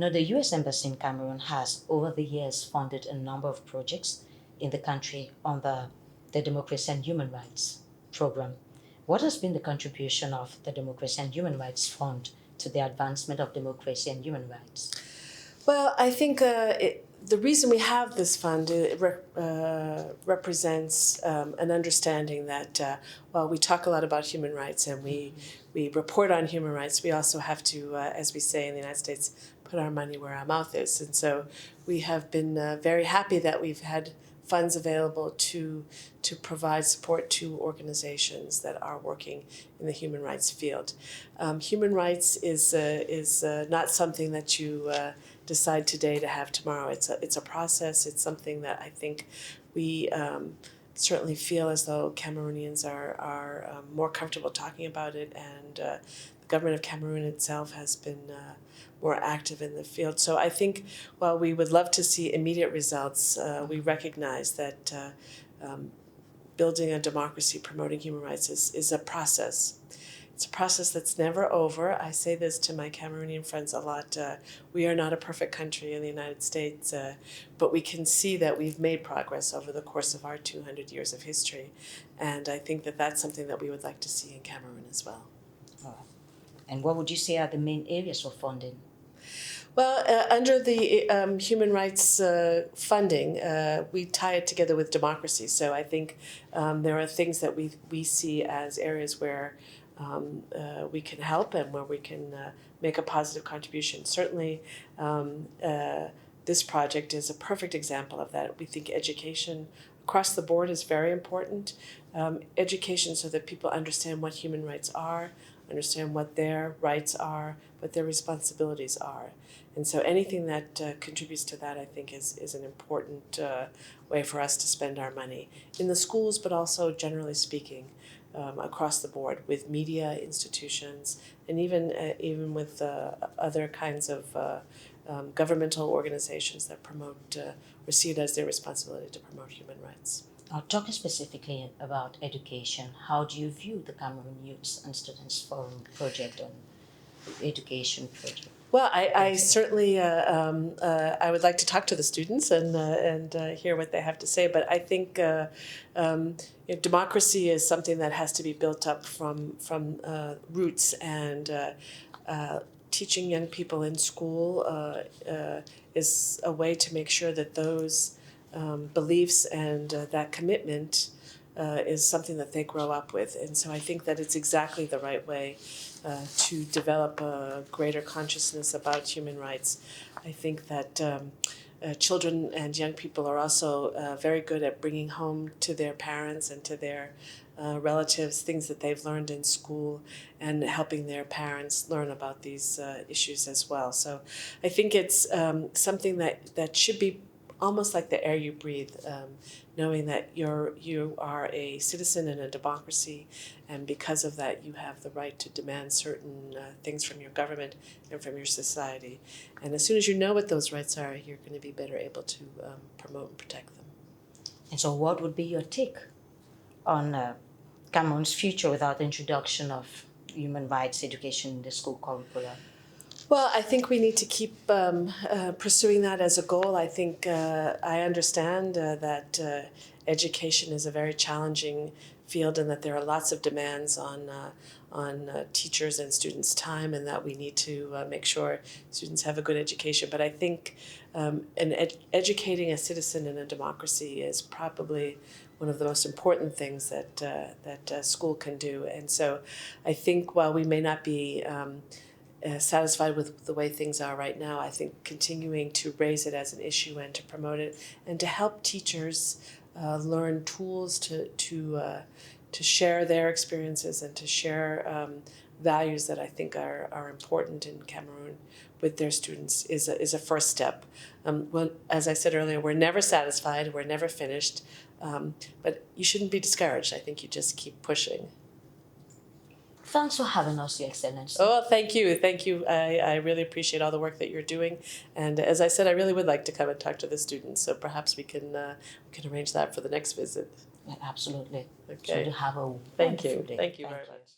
Now, the U.S. Embassy in Cameroon has, over the years, funded a number of projects in the country under the Democracy and Human Rights program. What has been the contribution of the Democracy and Human Rights Fund to the advancement of democracy and human rights? Well, I think the reason we have this fund represents an understanding that while we talk a lot about human rights and we report on human rights, we also have to, as we say in the United States, put our money where our mouth is. And so we have been very happy that we've had funds available to provide support to organizations that are working in the human rights field. Human rights is not something that you decide today to have tomorrow. It's a process. It's something that I think we certainly feel as though Cameroonians are more comfortable talking about it, and the government of Cameroon itself has been more active in the field. So I think while we would love to see immediate results, we recognize that building a democracy, promoting human rights is a process. It's a process that's never over. I say this to my Cameroonian friends a lot. We are not a perfect country in the United States, but we can see that we've made progress over the course of our 200 years of history. And I think that that's something that we would like to see in Cameroon as well. All right. And what would you say are the main areas for funding? Well, under the human rights funding, we tie it together with democracy. So I think there are things that we see as areas where we can help and where we can make a positive contribution. Certainly, this project is a perfect example of that. We think education across the board is very important. Education so that people understand what human rights are, understand what their rights are, what their responsibilities are. And so anything that contributes to that, I think, is an important way for us to spend our money in the schools, but also generally speaking across the board with media institutions and even with other kinds of governmental organizations that promote or see it as their responsibility to promote human rights. Talking specifically about education, how do you view the Cameroon Youth and Students Forum project on education project? Well, I certainly I would like to talk to the students and hear what they have to say. But I think democracy is something that has to be built up from roots, and teaching young people in school is a way to make sure that those beliefs and that commitment is something that they grow up with. And so I think that it's exactly the right way to develop a greater consciousness about human rights. I think that children and young people are also very good at bringing home to their parents and to their relatives things that they've learned in school and helping their parents learn about these issues as well. So I think it's something that should be almost like the air you breathe, knowing that you are a citizen in a democracy, and because of that you have the right to demand certain things from your government and from your society. And as soon as you know what those rights are, you're going to be better able to promote and protect them. And so what would be your take on Cameroon's future without the introduction of human rights education in the school curriculum? Well, I think we need to keep pursuing that as a goal. I think I understand that education is a very challenging field and that there are lots of demands on teachers and students' time, and that we need to make sure students have a good education. But I think educating a citizen in a democracy is probably one of the most important things that school can do. And so I think while we may not be satisfied with the way things are right now, I think continuing to raise it as an issue and to promote it and to help teachers learn tools to share their experiences and to share values that I think are important in Cameroon with their students is a first step. Well, as I said earlier, we're never satisfied, we're never finished, but you shouldn't be discouraged. I think you just keep pushing. Thanks for having us, Your Excellency. Oh, thank you. Thank you. I really appreciate all the work that you're doing. And as I said, I really would like to come and talk to the students. So perhaps we can arrange that for the next visit. Yeah, absolutely. Okay. So to have a Thank you. wonderful day. Thank you very much.